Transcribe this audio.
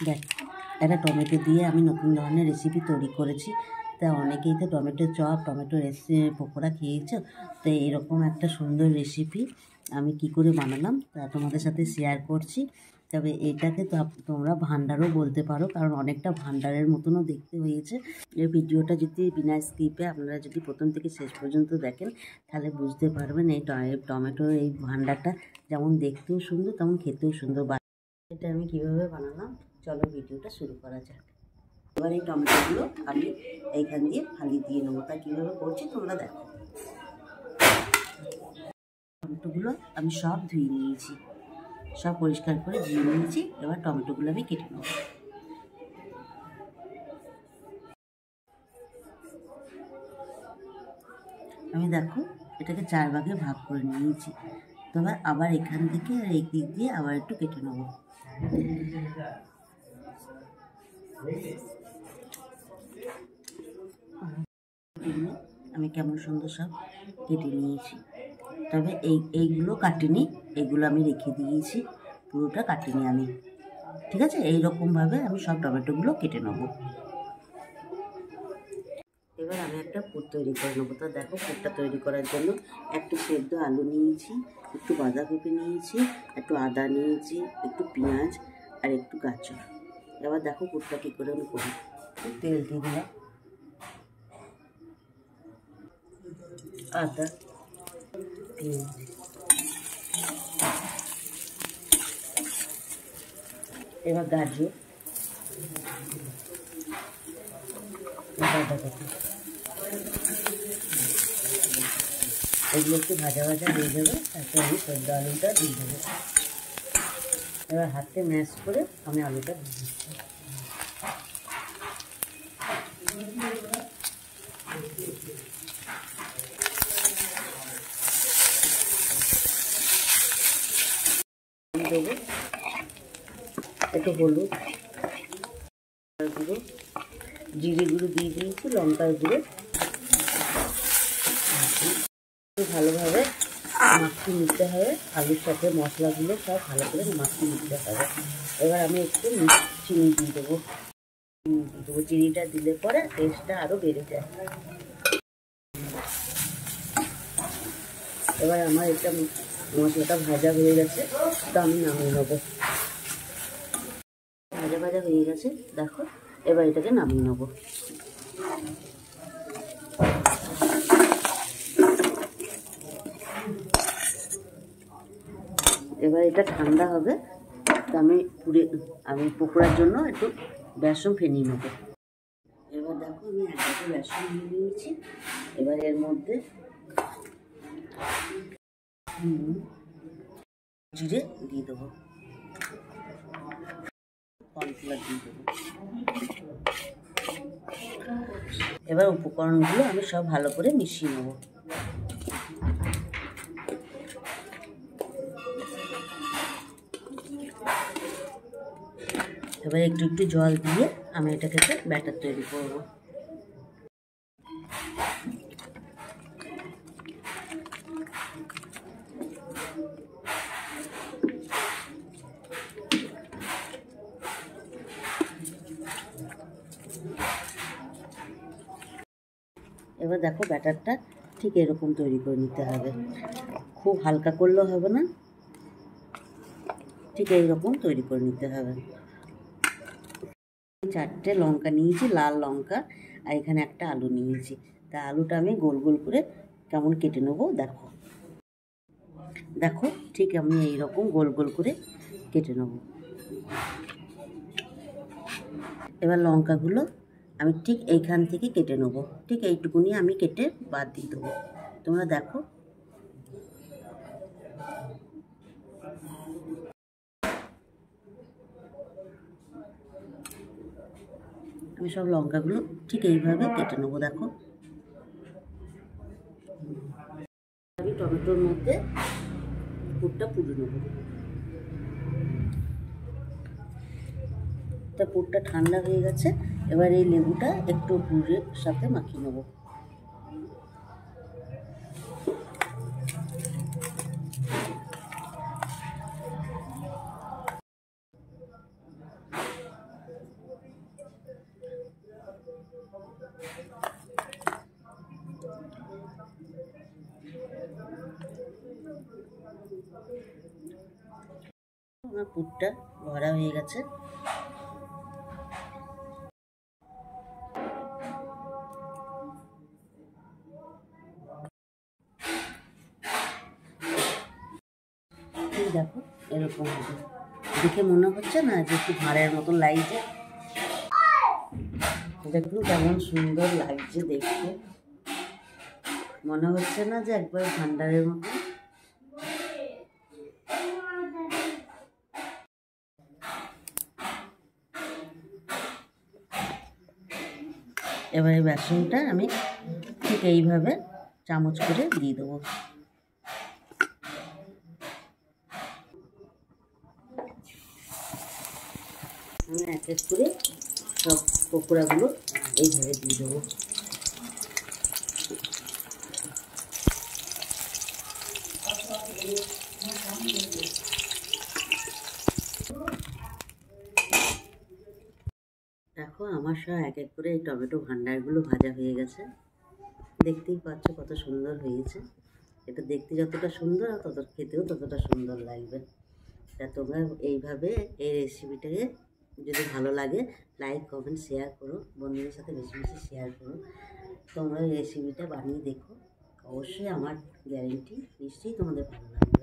দেখ, একটা টমেটো দিয়ে আমি নতুন ধরনের রেসিপি তৈরি করেছি। তা অনেকেই তো টমেটো চপ, টমেটো পকোড়া খেয়েছো। তো এরকম একটা সুন্দর রেসিপি আমি কি করে বানালাম তা তোমাদের সাথে শেয়ার করছি। তবে এটাকে তো তোমরা ভান্ডারও বলতে পারো, কারণ অনেকটা ভান্ডারের মতনও দেখতে হয়েছে। এই ভিডিওটা যদি বিনা স্কিপে আপনারা যদি প্রথম থেকে শেষ পর্যন্ত দেখেন, তাহলে বুঝতে পারবেন এই টমেটোর এই ভান্ডারটা যেমন দেখতেও সুন্দর তেমন খেতেও সুন্দর। এটা আমি কিভাবে বানালাম, চলো ভিডিওটা শুরু করা যাক। এবার এই টমেটোগুলো আমি এইখান দিয়ে ফালি দিয়ে নেবো। তা কীভাবে করছি তোমরা দেখো। টমেটোগুলো আমি সব ধুয়ে নিয়েছি, সব পরিষ্কার করে ধুয়ে নিয়েছি। এবার টমেটোগুলো আমি কেটে নেব। আমি দেখো এটাকে 4 ভাগে ভাগ করে নিয়েছি। তবে আবার এখান থেকে এই দিক দিয়ে আবার একটু কেটে নেব। আমি কেমন সুন্দর সব কেটে নিয়েছি। তবে এইগুলো কাটিনি, এইগুলো আমি রেখে দিয়েছি, পুরোটা কাটিনি আমি। ঠিক আছে, এইরকমভাবে আমি সব টমেটোগুলো কেটে নেব। এবার আমি একটা পুর তৈরি করে নেবো। তো দেখো, পুরটা তৈরি করার জন্য একটু সেদ্ধ আলু নিয়েছি, একটু বাঁধাকপি নিয়েছি, একটু আদা নিয়েছি, একটু পেঁয়াজ আর একটু গাজর। এবার দেখো পুরটা কী করে আমি করি। তেল দিয়ে দিলাম, আদা, পেঁয়াজ, এবার গাজর, বাঁধাকপি, এগুলো একটু ভাজা ভাজা হয়ে যাবে। তারপরে আমি সেদ্ধ আলুটা দিয়ে দেবো। এবার হাতে ম্যাশ করে আমি আলুটা দিয়ে দিচ্ছি। দেবো একটু হলুদ গুঁড়ো, জিরে গুঁড়ো দিয়ে দিয়েছি, লঙ্কার গুঁড়ো। ভালোভাবে মাখিয়ে নিতে হবে, আলুর সাথে মশলাগুলো সব ভালো করে মাখিয়ে নিতে হবে। এবার আমি একটু চিনি দিয়ে দেবো। চিনিটা দিলে পরে টেস্টটা আরও বেড়ে যায়। এবার আমার এটা মশলাটা ভাজা হয়ে গেছে, তো আমি নামিয়ে নেবো। ভাজা ভাজা হয়ে গেছে দেখো। এবার এটাকে নামিয়ে নেবো। এবার এটা ঠান্ডা হবে, তো আমি পকোড়ার জন্য একটু বেসন ফেনিয়ে নেবো। এবার দেখো আমি এক বাটি বেসন নিয়ে নিয়েছি। এবার এর মধ্যে জিরে দিয়ে দেবো, কর্নফ্লাওয়ার দিয়ে দেবো। এবার উপকরণগুলো আমি সব ভালো করে মিশিয়ে নেবো। এবার একটু একটু জল দিয়ে আমি এটাকে ব্যাটার তৈরি করবো। এবার দেখো ব্যাটারটা ঠিক এরকম তৈরি করে নিতে হবে, খুব হালকা করলেও হবে না, ঠিক এইরকম তৈরি করে নিতে হবে। 4টে লঙ্কা নিয়েছি, লাল লঙ্কা, আর এখানে একটা আলু নিয়েছি। তা আলুটা আমি গোল গোল করে কেমন কেটে নেবো দেখো। দেখো ঠিক আমি এইরকম গোল গোল করে কেটে নেব। এবার লঙ্কাগুলো আমি ঠিক এইখান থেকে কেটে নেবো, ঠিক এইটুকুনি আমি কেটে বাদ দিয়ে দেবো। তোমরা দেখো আমি সব লঙ্কাগুলো ঠিক এইভাবে কেটে নেবো। দেখো আমি টমেটোর মধ্যে পুরটা পুড়ে নেবো। তা পুরটা ঠান্ডা হয়ে গেছে। এবার এই লেবুটা একটু পুরের সাথে মাখিয়ে নেবো। আমার পুরটা ভরা হয়ে গেছে। এই দেখো এরকম হবে, দেখে মনে হচ্ছে না যে একটু ভাঁড়ের মতন লাগছে? দেখুন কেমন সুন্দর লাগছে দেখতে, মনে হচ্ছে না যে একবার ভান্ডারের মতো? এবারে বেসনটা আমি ঠিক এইভাবে চামচ করে দিয়ে দেবো। আমি এক এক করে সব পকোড়াগুলো এইভাবে দিয়ে দেবো। দেখো আমার সব এক এক করে এই টমেটো ভান্ডারগুলো ভাজা হয়ে গেছে, দেখতেই পাচ্ছ কত সুন্দর হয়েছে। এটা দেখতে যতটা সুন্দর আর খেতেও ততটা সুন্দর লাগবে। তা তোমরা এইভাবে এই রেসিপিটাকে যদি ভালো লাগে লাইক কমেন্ট শেয়ার করো, বন্ধুদের সাথে বেশি বেশি শেয়ার করো। তোমরা এই রেসিপিটা বানিয়ে দেখো, অবশ্যই আমার গ্যারেন্টি নিশ্চয়ই তোমাদের ভালো লাগবে।